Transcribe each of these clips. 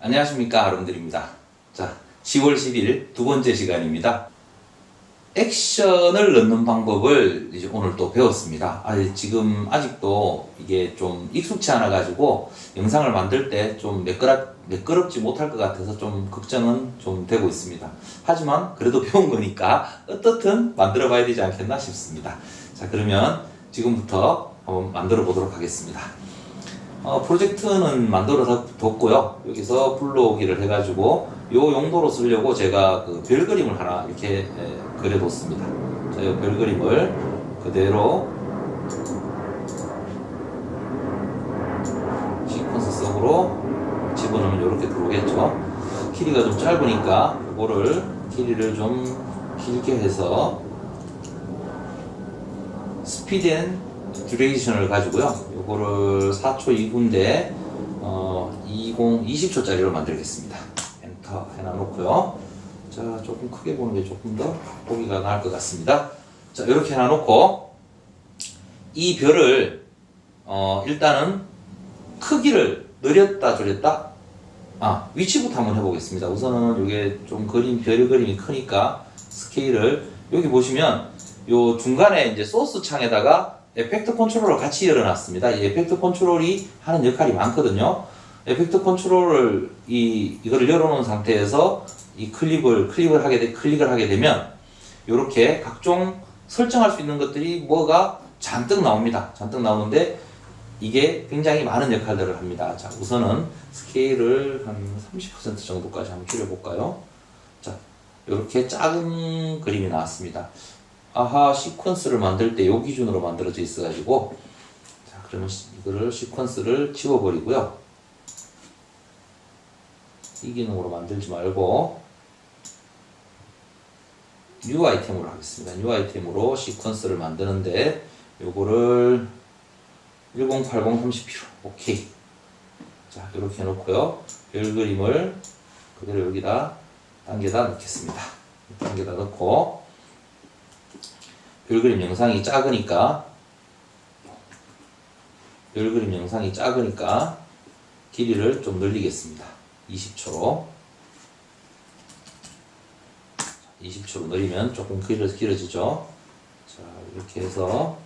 안녕하십니까, 여러분들입니다. 자, 10월 10일 두 번째 시간입니다. 액션을 넣는 방법을 이제 오늘 또 배웠습니다. 지금 아직도 이게 좀 익숙치 않아 가지고 영상을 만들 때 좀 매끄럽지 못할 것 같아서 좀 걱정은 좀 되고 있습니다. 하지만 그래도 배운 거니까 어떻든 만들어 봐야 되지 않겠나 싶습니다. 자, 그러면 지금부터 한번 만들어 보도록 하겠습니다. 프로젝트는 만들어 뒀고요. 여기서 불러오기를 해가지고 요 용도로 쓰려고 제가 그 별 그림을 하나 이렇게 그려뒀습니다. 자, 이 별 그림을 그대로 시퀀스 속으로 집어넣으면 이렇게 들어오겠죠. 길이가 좀 짧으니까 이거를 길이를 좀 길게 해서 스피드 앤 듀레이션을 가지고요. 요거를 4초 2분대 20초짜리로 만들겠습니다. 엔터 해놔놓고요. 자, 조금 크게 보는 게 조금 더 보기가 나을 것 같습니다. 자, 이렇게 해놔놓고 이 별을 일단은 크기를 늘렸다 줄였다. 위치부터 한번 해보겠습니다. 우선은 이게 좀 별 그림이 크니까 스케일을 여기 보시면 요 중간에 이제 소스 창에다가 에펙트 컨트롤을 같이 열어놨습니다. 이 에펙트 컨트롤이 하는 역할이 많거든요. 에펙트 컨트롤을 이거를 열어놓은 상태에서 이 클릭을 하게 되면 이렇게 각종 설정할 수 있는 것들이 뭐가 잔뜩 나옵니다. 잔뜩 나오는데 이게 굉장히 많은 역할들을 합니다. 자, 우선은 스케일을 한 30% 정도까지 한번 줄여볼까요? 자, 이렇게 작은 그림이 나왔습니다. 시퀀스를 만들 때 요 기준으로 만들어져 있어가지고, 자, 그러면 이거를 시퀀스를 지워버리고요. 이 기능으로 만들지 말고 뉴 아이템으로 하겠습니다. 뉴 아이템으로 시퀀스를 만드는데 요거를 1080 30px 오케이. 자, 이렇게 해놓고요. 별 그림을 그대로 여기다 당겨다 넣겠습니다. 당겨다 넣고 별그림 영상이 작으니까 길이를 좀 늘리겠습니다. 20초로 늘리면 조금 길어지죠. 자, 이렇게 해서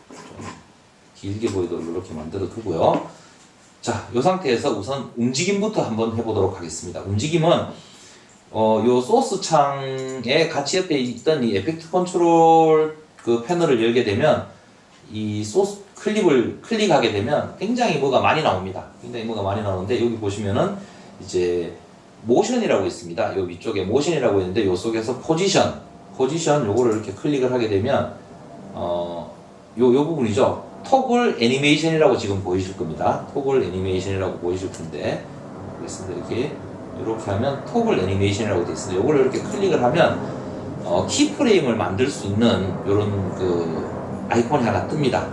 좀 길게 보이도록 이렇게 만들어 두고요. 자, 이 상태에서 우선 움직임부터 한번 해보도록 하겠습니다. 움직임은 요 소스 창에 같이 옆에 있던 이 에펙트 컨트롤 그 패널을 열게 되면 이 소스 클릭하게 되면 굉장히 뭐가 많이 나옵니다. 굉장히 뭐가 많이 나오는데 여기 보시면은 이제 모션이라고 있습니다. 요 위쪽에 모션이라고 있는데 요 속에서 포지션 요거를 이렇게 클릭을 하게 되면 요 부분이죠. 토글 애니메이션이라고 지금 보이실 겁니다. 토글 애니메이션이라고 보이실 텐데 이렇게 하면 토글 애니메이션이라고 되어 있습니다. 이걸 이렇게 클릭을 하면 키프레임을 만들 수 있는 이런 그 아이콘이 하나 뜹니다.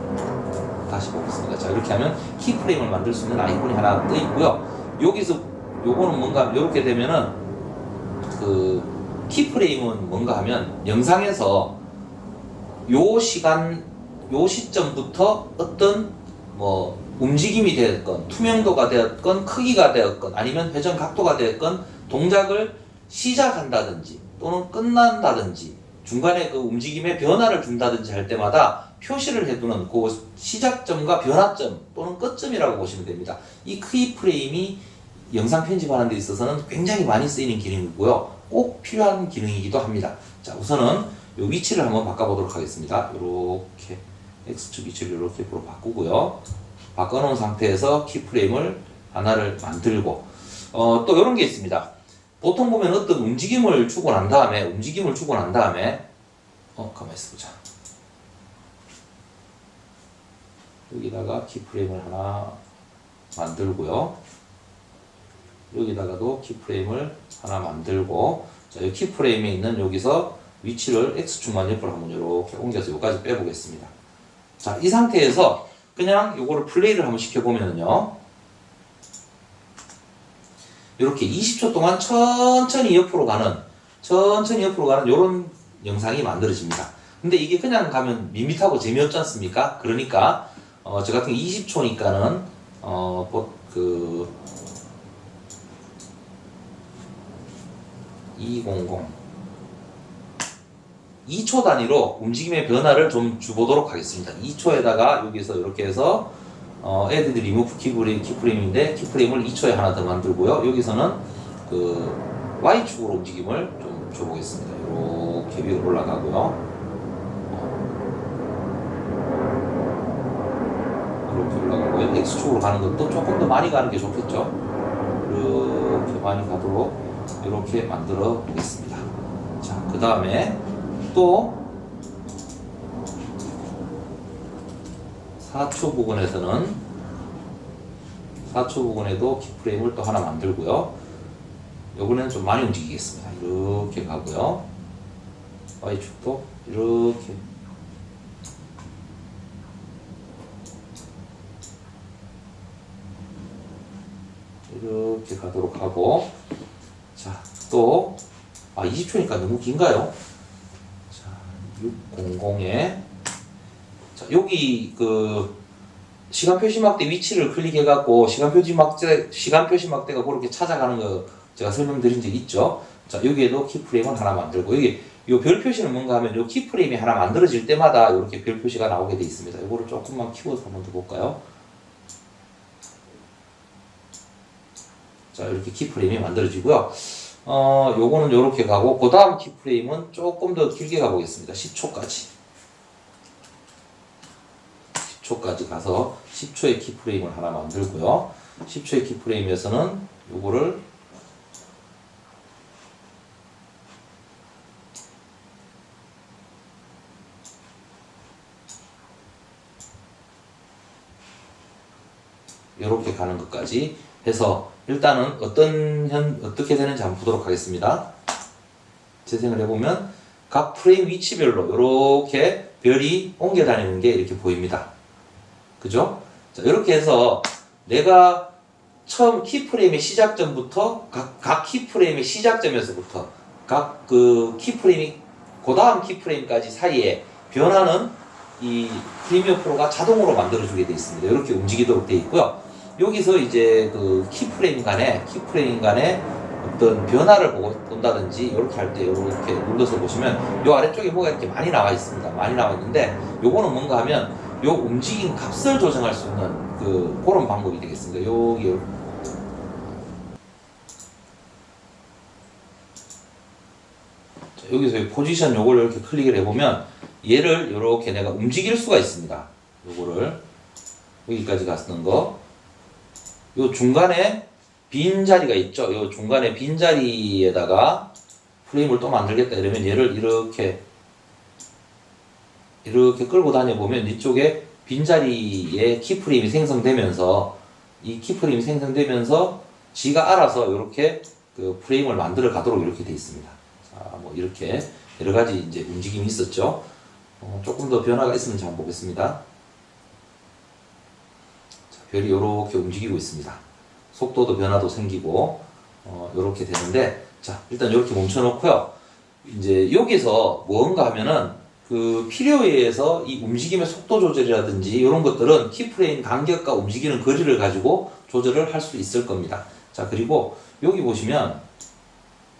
다시 보겠습니다. 자, 이렇게 하면 키프레임을 만들 수 있는 아이콘이 하나 떠 있고요. 여기서 요거는 뭔가 이렇게 되면은 그 키프레임은 뭔가 하면 영상에서 요 시점부터 어떤 뭐 움직임이 되었건 투명도가 되었건 크기가 되었건 아니면 회전 각도가 되었건 동작을 시작한다든지 또는 끝난다든지 중간에 그 움직임에 변화를 준다든지 할 때마다 표시를 해두는 그 시작점과 변화점 또는 끝점이라고 보시면 됩니다. 이 키프레임이 영상 편집하는 데 있어서는 굉장히 많이 쓰이는 기능이고요. 꼭 필요한 기능이기도 합니다. 자, 우선은 이 위치를 한번 바꿔보도록 하겠습니다. 이렇게 X축 위치를 이렇게 바꾸고요. 바꿔놓은 상태에서 키프레임을 하나를 만들고 또 이런 게 있습니다. 보통 보면 어떤 움직임을 주고 난 다음에 가만히 있어보자. 여기다가 키프레임을 하나 만들고요. 여기다가도 키프레임을 하나 만들고, 자, 이 키프레임에 있는 여기서 위치를 X축만 옆으로 한번 이렇게 옮겨서 여기까지 빼보겠습니다. 자, 이 상태에서 그냥 요거를 플레이를 한번 시켜보면요. 이렇게 20초 동안 천천히 옆으로 가는 요런 영상이 만들어집니다. 근데 이게 그냥 가면 밋밋하고 재미없지 않습니까? 그러니까 저 같은 20초니까는 그 200 2초 단위로 움직임의 변화를 좀 주보도록 하겠습니다. 2초에다가 여기서 이렇게 해서 add remove 키프레임인데 키프레임을 2초에 하나 더 만들고요. 여기서는 그 Y축으로 움직임을 좀 줘보겠습니다. 이렇게 위로 올라가고요. 이렇게 올라가고요. X축으로 가는 것도 조금 더 많이 가는 게 좋겠죠. 이렇게 많이 가도록 이렇게 만들어 보겠습니다. 자, 그 다음에 또 4초 부분에서는 4초 부분에도 키프레임을 또 하나 만들고요. 요번에는 좀 많이 움직이겠습니다. 이렇게 가고요. Y축도 이렇게 이렇게 가도록 하고, 자, 또 20초니까 너무 긴가요? 자, 600에 자, 여기 그 시간 표시 막대 위치를 클릭해 갖고 시간 표시 막대가 그렇게 찾아가는 거 제가 설명드린 적 있죠. 자, 여기에도 키프레임을 하나 만들고, 여기 요 별 표시는 뭔가 하면 요 키프레임이 하나 만들어질 때마다 이렇게 별 표시가 나오게 돼 있습니다. 이거를 조금만 키워서 한번 더 볼까요? 자, 이렇게 키프레임이 만들어지고요. 요거는 요렇게 가고, 그 다음 키프레임은 조금 더 길게 가보겠습니다. 10초까지. 10초까지 가서 10초의 키프레임을 하나 만들고요. 10초의 키프레임에서는 요거를 요렇게 가는 것까지 해서 일단은 어떻게 되는지 한번 보도록 하겠습니다. 재생을 해보면 각 프레임 위치별로 이렇게 별이 옮겨 다니는 게 이렇게 보입니다. 그죠? 자, 이렇게 해서 내가 처음 키프레임의 시작점부터 각 키프레임의 시작점에서부터 각 그 키프레임이 그 다음 키프레임까지 사이에 변하는 이 프리미어 프로가 자동으로 만들어주게 되어 있습니다. 이렇게 움직이도록 되어 있고요. 여기서 이제 그 키프레임 간에 어떤 변화를 본다든지 이렇게 할 때 이렇게 눌러서 보시면 요 아래쪽에 뭐가 이렇게 많이 나와 있습니다. 많이 나와 있는데 요거는 뭔가 하면 요 움직임 값을 조정할 수 있는 그런 방법이 되겠습니다. 여기 여기서 포지션 요걸 이렇게 클릭을 해보면 얘를 이렇게 내가 움직일 수가 있습니다. 요거를 여기까지 갔는 거. 요 중간에 빈 자리가 있죠. 요 중간에 빈 자리에다가 프레임을 또 만들겠다 이러면 얘를 이렇게 끌고 다녀보면 이쪽에 빈 자리에 키프레임이 생성되면서 이 키프레임이 생성되면서 지가 알아서 이렇게 그 프레임을 만들어 가도록 이렇게 돼 있습니다. 자, 뭐 이렇게 여러 가지 이제 움직임이 있었죠. 조금 더 변화가 있으면 한번 보겠습니다. 별이 이렇게 움직이고 있습니다. 속도도 변화도 생기고 이렇게 되는데, 자, 일단 이렇게 멈춰놓고요. 이제 여기서 뭔가 하면은 그 필요에 의해서 이 움직임의 속도 조절이라든지 이런 것들은 키프레임 간격과 움직이는 거리를 가지고 조절을 할 수 있을 겁니다. 자, 그리고 여기 보시면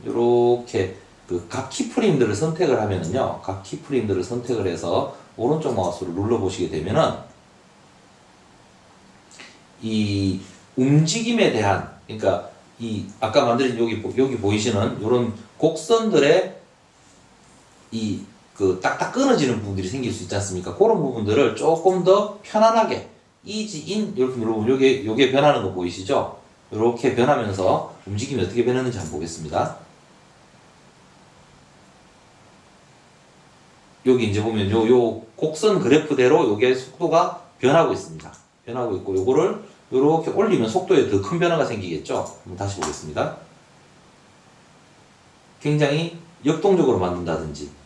이렇게 그 각 키프레임들을 선택을 하면은요, 각 키프레임들을 선택을 해서 오른쪽 마우스를 눌러 보시게 되면은 이 움직임에 대한, 그러니까 이 아까 만든 여기 보이시는 이런 곡선들의 이 그 딱딱 끊어지는 부분들이 생길 수 있지 않습니까? 그런 부분들을 조금 더 편안하게 ease in 이렇게 누르면 요게 변하는 거 보이시죠? 이렇게 변하면서 움직임이 어떻게 변했는지 한번 보겠습니다. 여기 이제 보면 요 곡선 그래프대로 요게 속도가 변하고 있습니다. 변하고 있고, 요거를 이렇게 올리면 속도에 더 큰 변화가 생기겠죠? 한번 다시 보겠습니다. 굉장히 역동적으로 만든다든지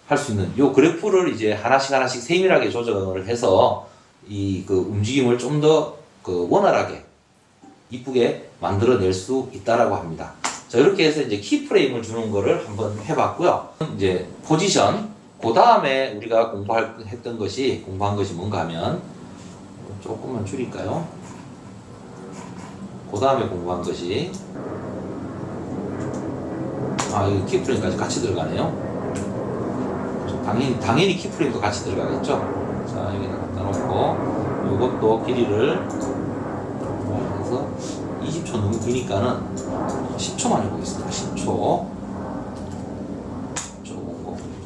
할 수 있는 요 그래프를 이제 하나씩 세밀하게 조정을 해서 이 그 움직임을 좀 더 그 원활하게 이쁘게 만들어낼 수 있다라고 합니다. 자, 이렇게 해서 이제 키프레임을 주는 거를 한번 해봤고요. 이제 포지션, 그 다음에 우리가 공부한 것이 뭔가 하면 조금만 줄일까요? 그 다음에 공부한 것이, 이거 키프레임까지 같이 들어가네요. 당연히 키프레임도 같이 들어가겠죠. 자, 여기다 갖다 놓고, 요것도 길이를, 해서 20초 너무 기니까는 10초만 해보겠습니다. 10초.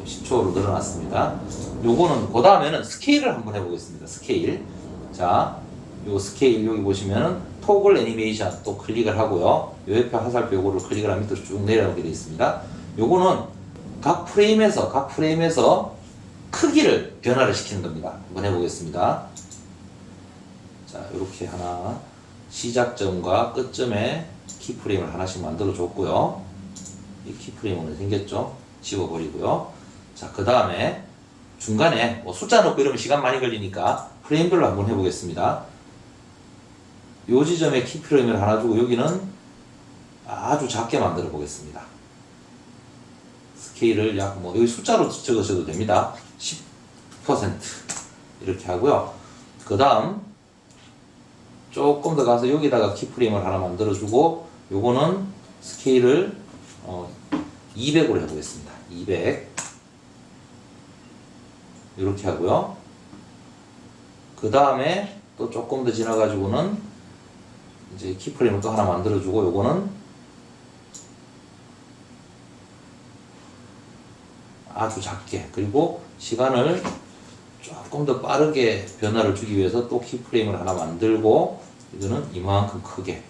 10초로 늘어났습니다. 요거는, 그 다음에는 스케일을 한번 해보겠습니다. 스케일. 자, 요 스케일, 여기 보시면은, 토글 애니메이션 또 클릭을 하고요. 요 옆에 화살표 요거를 클릭을 하면 밑으로 쭉 내려오게 되어 있습니다. 요거는 각 프레임에서 크기를 변화를 시키는 겁니다. 한번 해보겠습니다. 자, 이렇게 하나, 시작점과 끝점에 키프레임을 하나씩 만들어 줬고요. 이 키프레임은 생겼죠? 지워버리고요. 자, 그 다음에 중간에 뭐 숫자 넣고 이러면 시간 많이 걸리니까 프레임별로 한번 해보겠습니다. 요 지점에 키프레임을 하나 주고 여기는 아주 작게 만들어 보겠습니다. 스케일을 약 여기 숫자로 적으셔도 됩니다. 10% 이렇게 하고요. 그 다음 조금 더 가서 여기다가 키프레임을 하나 만들어 주고 요거는 스케일을 200으로 해보겠습니다. 200 이렇게 하고요. 그 다음에 또 조금 더 지나가지고는 이제 키프레임을 또 하나 만들어주고 요거는 아주 작게, 그리고 시간을 조금 더 빠르게 변화를 주기 위해서 또 키프레임을 하나 만들고 이거는 이만큼 크게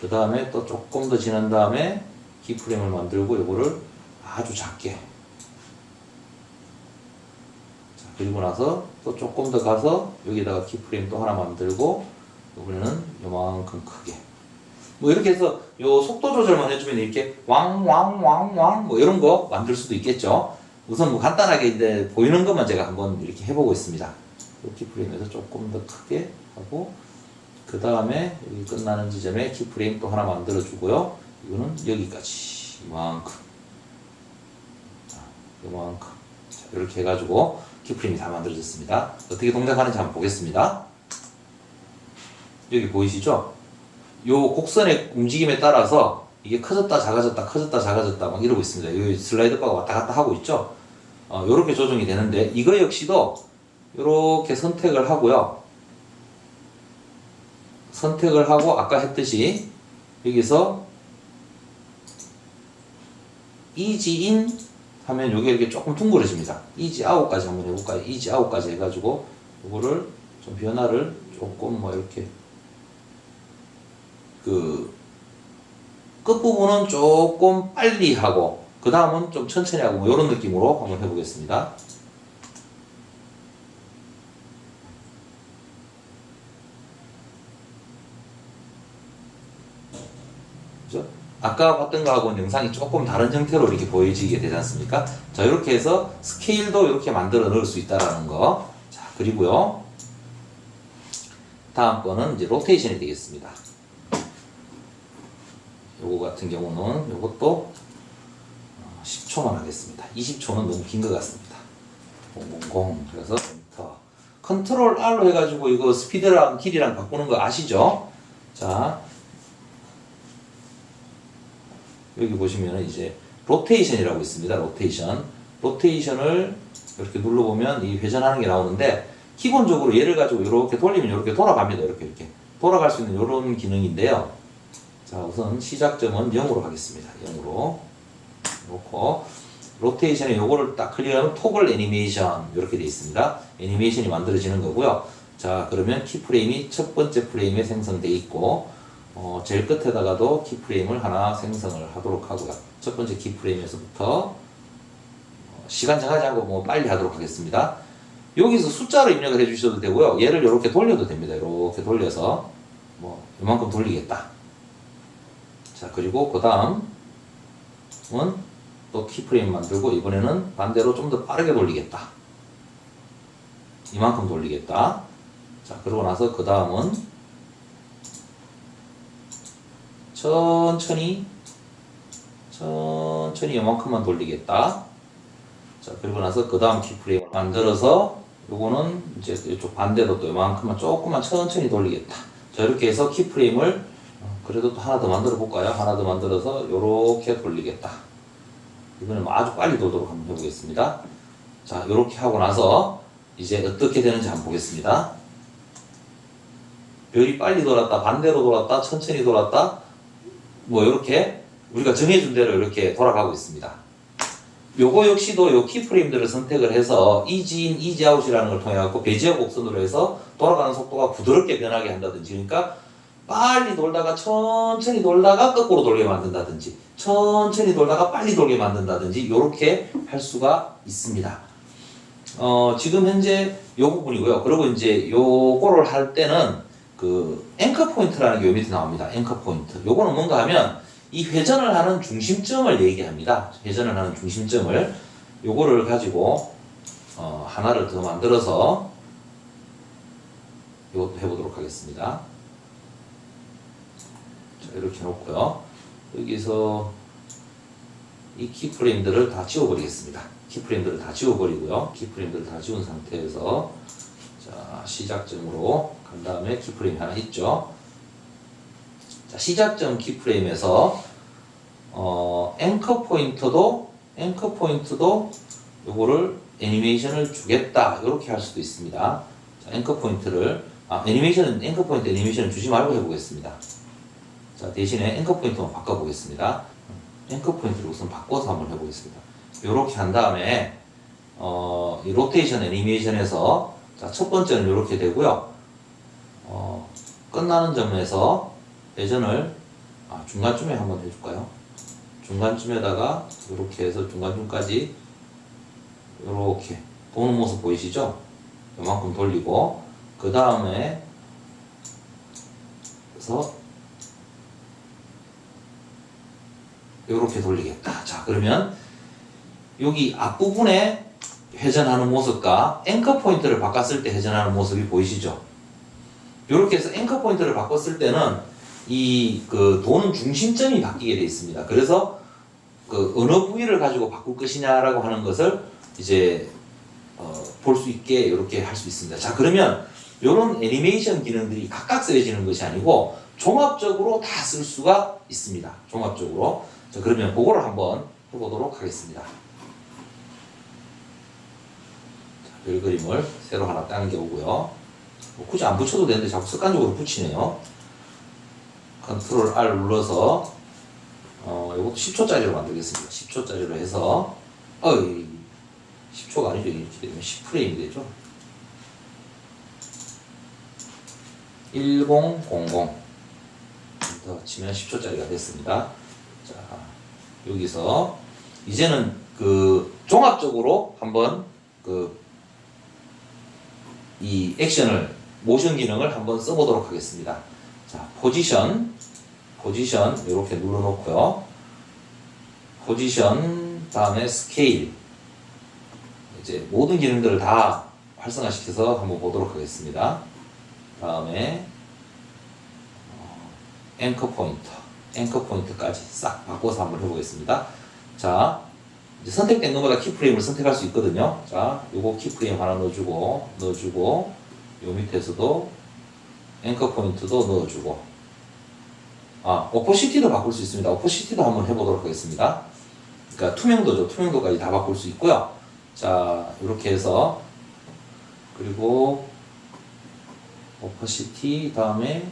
그 다음에 또 조금 더 지난 다음에 키프레임을 만들고 요거를 아주 작게, 그리고 나서 또 조금 더 가서 여기다가 키프레임 또 하나 만들고 이번에는 요만큼 크게 뭐 이렇게 해서 요 속도 조절만 해주면 이렇게 왕 뭐 이런 거 만들 수도 있겠죠. 우선 뭐 간단하게 이제 보이는 것만 제가 한번 이렇게 해보고 있습니다. 요 키프레임에서 조금 더 크게 하고 그 다음에 여기 끝나는 지점에 키프레임 또 하나 만들어 주고요. 이거는 여기까지 이만큼 이렇게 해가지고 키프레임이 다 만들어졌습니다. 어떻게 동작하는지 한번 보겠습니다. 여기 보이시죠? 요 곡선의 움직임에 따라서 이게 커졌다 작아졌다 막 이러고 있습니다. 여기 슬라이드 바가 왔다 갔다 하고 있죠? 요렇게 조정이 되는데 이거 역시도 요렇게 선택을 하고요. 선택을 하고 아까 했듯이 여기서 easy in 하면 요게 이렇게 조금 둥그러집니다. easy out까지 한번 해볼까요? easy out까지 해가지고 요거를 좀 변화를 조금 뭐 이렇게 그 끝부분은 조금 빨리 하고 그 다음은 좀 천천히 하고 뭐 이런 느낌으로 한번 해보겠습니다. 그죠? 아까 봤던 거하고는 영상이 조금 다른 형태로 이렇게 보여지게 되지 않습니까? 자, 이렇게 해서 스케일도 이렇게 만들어 넣을 수 있다라는 거. 자, 그리고요. 다음 거는 이제 로테이션이 되겠습니다. 요거 같은 경우는 요것도 10초만 하겠습니다. 20초는 너무 긴 것 같습니다. 000 그래서 엔터 컨트롤 R로 해가지고 이거 스피드랑 길이랑 바꾸는 거 아시죠? 자, 여기 보시면 이제 로테이션이라고 있습니다. 로테이션을 이렇게 눌러보면 이 회전하는 게 나오는데 기본적으로 얘를 가지고 이렇게 돌리면 이렇게 돌아갑니다. 이렇게 돌아갈 수 있는 이런 기능인데요. 자, 우선 시작점은 0으로 하겠습니다. 0으로 놓고 로테이션에 요거를 딱 클릭하면 토글 애니메이션 이렇게 되어 있습니다. 애니메이션이 만들어지는 거고요. 자, 그러면 키프레임이 첫 번째 프레임에 생성되어 있고 제일 끝에다가도 키프레임을 하나 생성을 하도록 하고요. 첫 번째 키프레임에서부터 시간 정하지 않고 뭐 빨리 하도록 하겠습니다. 여기서 숫자로 입력을 해주셔도 되고요. 얘를 이렇게 돌려도 됩니다. 이렇게 돌려서 뭐 이만큼 돌리겠다. 자, 그리고 그 다음은 또 키프레임 만들고 이번에는 반대로 좀 더 빠르게 돌리겠다. 이만큼 돌리겠다. 자, 그러고 나서 그 다음은 천천히 이만큼만 돌리겠다. 자, 그리고 나서 그 다음 키프레임을 만들어서 요거는 이제 이쪽 반대로 또 이만큼만 조금만 천천히 돌리겠다. 자, 이렇게 해서 키프레임을 그래도 또 하나 더 만들어 볼까요? 하나 더 만들어서 이렇게 돌리겠다. 이번엔 아주 빨리 돌도록 한번 해보겠습니다. 자, 이렇게 하고 나서 이제 어떻게 되는지 한번 보겠습니다. 별이 빨리 돌았다, 반대로 돌았다, 천천히 돌았다, 뭐 이렇게 우리가 정해준 대로 이렇게 돌아가고 있습니다. 요거 역시도 요 키프레임들을 선택을 해서 이지인, 이지아웃이라는 걸 통해 갖고 배지어 곡선으로 해서 돌아가는 속도가 부드럽게 변하게 한다든지, 그러니까 빨리 돌다가 천천히 돌다가 거꾸로 돌게 만든다든지, 천천히 돌다가 빨리 돌게 만든다든지, 요렇게 할 수가 있습니다. 지금 현재 요 부분이고요. 그리고 이제 요거를 할 때는 그 앵커 포인트라는 게 요 밑에 나옵니다. 앵커 포인트. 요거는 뭔가 하면 이 회전을 하는 중심점을 얘기합니다. 회전을 하는 중심점을. 요거를 가지고 하나를 더 만들어서 이것도 해보도록 하겠습니다. 자, 이렇게 놓고요. 여기서 이 키프레임들을 다 지워버리겠습니다. 키프레임들을 다 지워버리고요. 키프레임들을 다 지운 상태에서 자, 시작점으로 간 다음에 키프레임이 하나 있죠. 자, 시작점 키프레임에서 앵커 포인트도 요거를 애니메이션을 주겠다, 이렇게 할 수도 있습니다. 자, 앵커 포인트를 앵커 포인트 애니메이션을 주지 말고 해보겠습니다. 자, 대신에 앵커 포인트만 바꿔보겠습니다. 앵커 포인트를 우선 바꿔서 한번 해보겠습니다. 이렇게 한 다음에 이 로테이션 애니메이션에서 자, 첫 번째는 이렇게 되고요. 끝나는 점에서 회전을 중간쯤에 한번 해줄까요? 중간쯤에다가 이렇게 해서 중간쯤까지 이렇게 도는 모습 보이시죠? 이만큼 돌리고 그 다음에 그래서 이렇게 돌리겠다. 자, 그러면 여기 앞부분에 회전하는 모습과 앵커 포인트를 바꿨을 때 회전하는 모습이 보이시죠? 이렇게 해서 앵커 포인트를 바꿨을 때는 이 그 도는 중심점이 바뀌게 되어 있습니다. 그래서 그 어느 부위를 가지고 바꿀 것이냐라고 하는 것을 이제 볼 수 있게 이렇게 할 수 있습니다. 자, 그러면 이런 애니메이션 기능들이 각각 쓰여지는 것이 아니고 종합적으로 다 쓸 수가 있습니다. 종합적으로. 자, 그러면 그거를 한번 해보도록 하겠습니다. 자, 별 그림을 새로 하나 당겨오고요. 굳이 안 붙여도 되는데 자꾸 습관적으로 붙이네요. 컨트롤 R 눌러서 이것도 10초짜리로 만들겠습니다. 10초짜리로 해서 10초가 아니죠. 이렇게 되면 10프레임이 되죠. 1000 더 치면 10초짜리가 됐습니다. 자, 여기서 이제는 그 종합적으로 한번 이 액션을 모션 기능을 한번 써보도록 하겠습니다. 자, 포지션 이렇게 눌러놓고요. 포지션 다음에 스케일, 이제 모든 기능들을 다 활성화시켜서 한번 보도록 하겠습니다. 다음에 앵커 포인트까지 싹 바꿔서 한번 해보겠습니다. 자, 이제 선택된 것마다 키프레임을 선택할 수 있거든요. 자, 요거 키프레임 하나 넣어주고 요 밑에서도 앵커 포인트도 넣어주고 오포시티도 바꿀 수 있습니다. 오포시티도 한번 해보도록 하겠습니다. 그러니까 투명도까지 다 바꿀 수 있고요. 자, 이렇게 해서 그리고 오포시티 다음에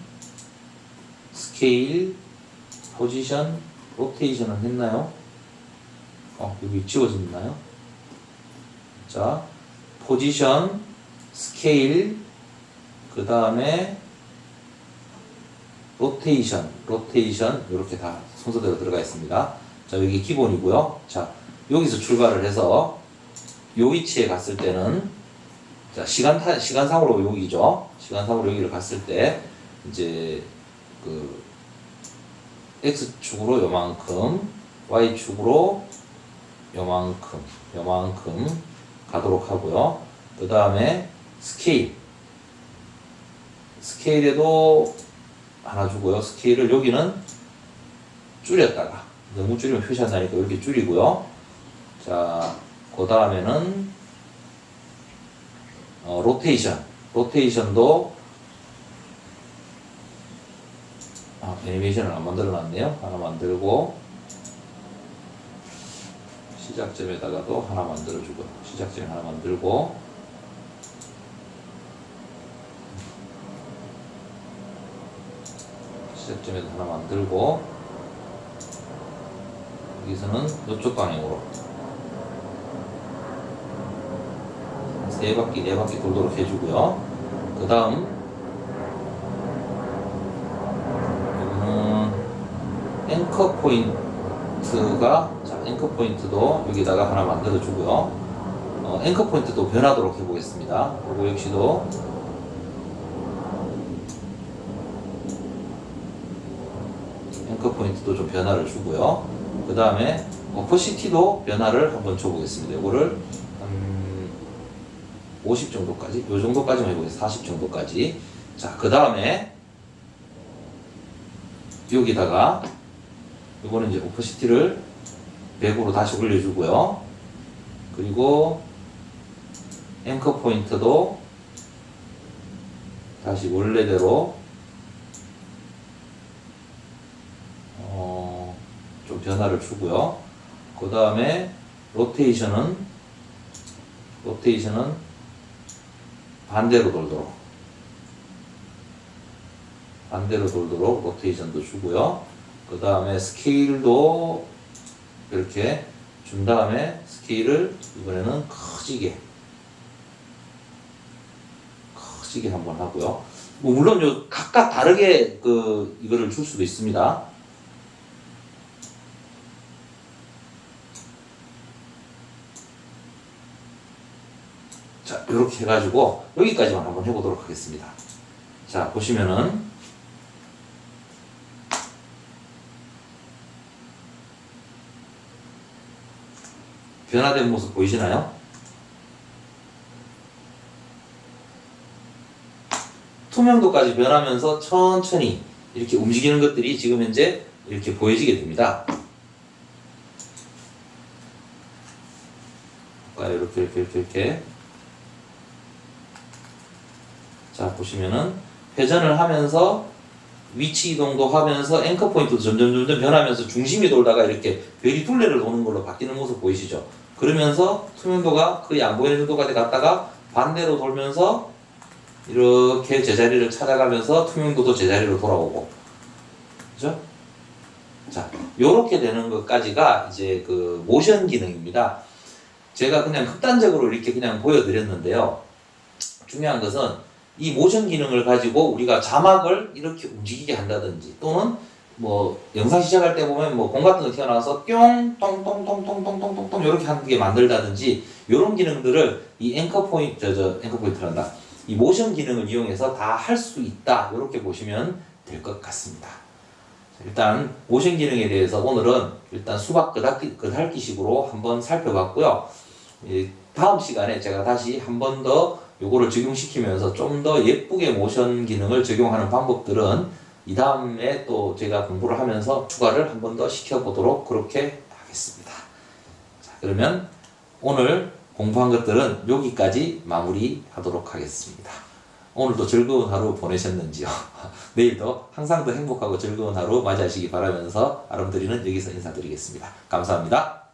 스케일, 포지션, 로테이션은 했나요? 여기 지워졌나요? 자, 포지션, 스케일, 그 다음에 로테이션 이렇게 다 순서대로 들어가 있습니다. 자, 여기 기본이고요. 자, 여기서 출발을 해서 요 위치에 갔을 때는 자, 시간상으로 여기죠. 시간상으로 여기를 갔을 때 이제 그 X축으로 요만큼, Y축으로 요만큼 가도록 하고요. 그 다음에 스케일에도 하나 주고요. 스케일을 여기는 줄였다가 너무 줄이면 표시 안 나니까 이렇게 줄이고요. 자, 그 다음에는 로테이션도 애니메이션을 안 만들어 놨네요. 하나 만들고 시작점에다가도 하나 만들어주고 시작점에 하나 만들고 시작점에도 하나 만들고 여기서는 이쪽 방향으로 네 바퀴 돌도록 해주고요. 그 다음 이거는 앵커 포인트가 앵커 포인트도 여기다가 하나 만들어 주고요. 앵커 포인트도 변하도록 해보겠습니다. 그리고 역시도 앵커 포인트도 좀 변화를 주고요. 그 다음에 오퍼시티도 변화를 한번 줘보겠습니다. 이거를 50 정도까지, 요 정도까지만 해보겠습니다. 40 정도까지. 자, 그 다음에 여기다가 이거는 이제 오퍼시티를 100으로 다시 올려주고요. 그리고 앵커 포인트도 다시 원래대로 좀 변화를 주고요. 그 다음에 로테이션은 반대로 돌도록 로테이션도 주고요. 그 다음에 스케일도 이렇게 준 다음에 스케일을 이번에는 커지게 한번 하고요. 뭐 물론 요 각각 다르게 이거를 줄 수도 있습니다. 자, 이렇게 해가지고 여기까지만 한번 해보도록 하겠습니다. 자, 보시면은 변화된 모습 보이시나요? 투명도까지 변하면서 천천히 이렇게 움직이는 것들이 지금 현재 이렇게 보여지게 됩니다. 이렇게 자, 보시면은 회전을 하면서 위치 이동도 하면서 앵커 포인트도 점점 변하면서 중심이 돌다가 이렇게 별이 둘레를 도는 걸로 바뀌는 모습 보이시죠? 그러면서 투명도가 거의 안 보이는 정도까지 갔다가 반대로 돌면서 이렇게 제자리를 찾아가면서 투명도도 제자리로 돌아오고, 그죠? 자, 요렇게 되는 것까지가 이제 그 모션 기능입니다. 제가 그냥 극단적으로 이렇게 그냥 보여드렸는데요. 중요한 것은 이 모션 기능을 가지고 우리가 자막을 이렇게 움직이게 한다든지 또는 뭐 영상 시작할 때 보면 뭐 공 같은 거 튀어나와서 뿅 똥똥똥똥똥똥똥똥 이렇게 하는 게 만들다든지 이런 기능들을 이 앵커 포인트란다. 이 모션 기능을 이용해서 다 할 수 있다. 이렇게 보시면 될 것 같습니다. 일단 모션 기능에 대해서 오늘은 일단 수박 끄닫기식으로 한번 살펴봤고요. 다음 시간에 제가 다시 한 번 더 요거를 적용시키면서 좀 더 예쁘게 모션 기능을 적용하는 방법들은 이 다음에 또 제가 공부를 하면서 추가를 한 번 더 시켜보도록 그렇게 하겠습니다. 자, 그러면 오늘 공부한 것들은 여기까지 마무리하도록 하겠습니다. 오늘도 즐거운 하루 보내셨는지요? 내일도 항상 더 행복하고 즐거운 하루 맞이하시기 바라면서 아름드리는 여기서 인사드리겠습니다. 감사합니다.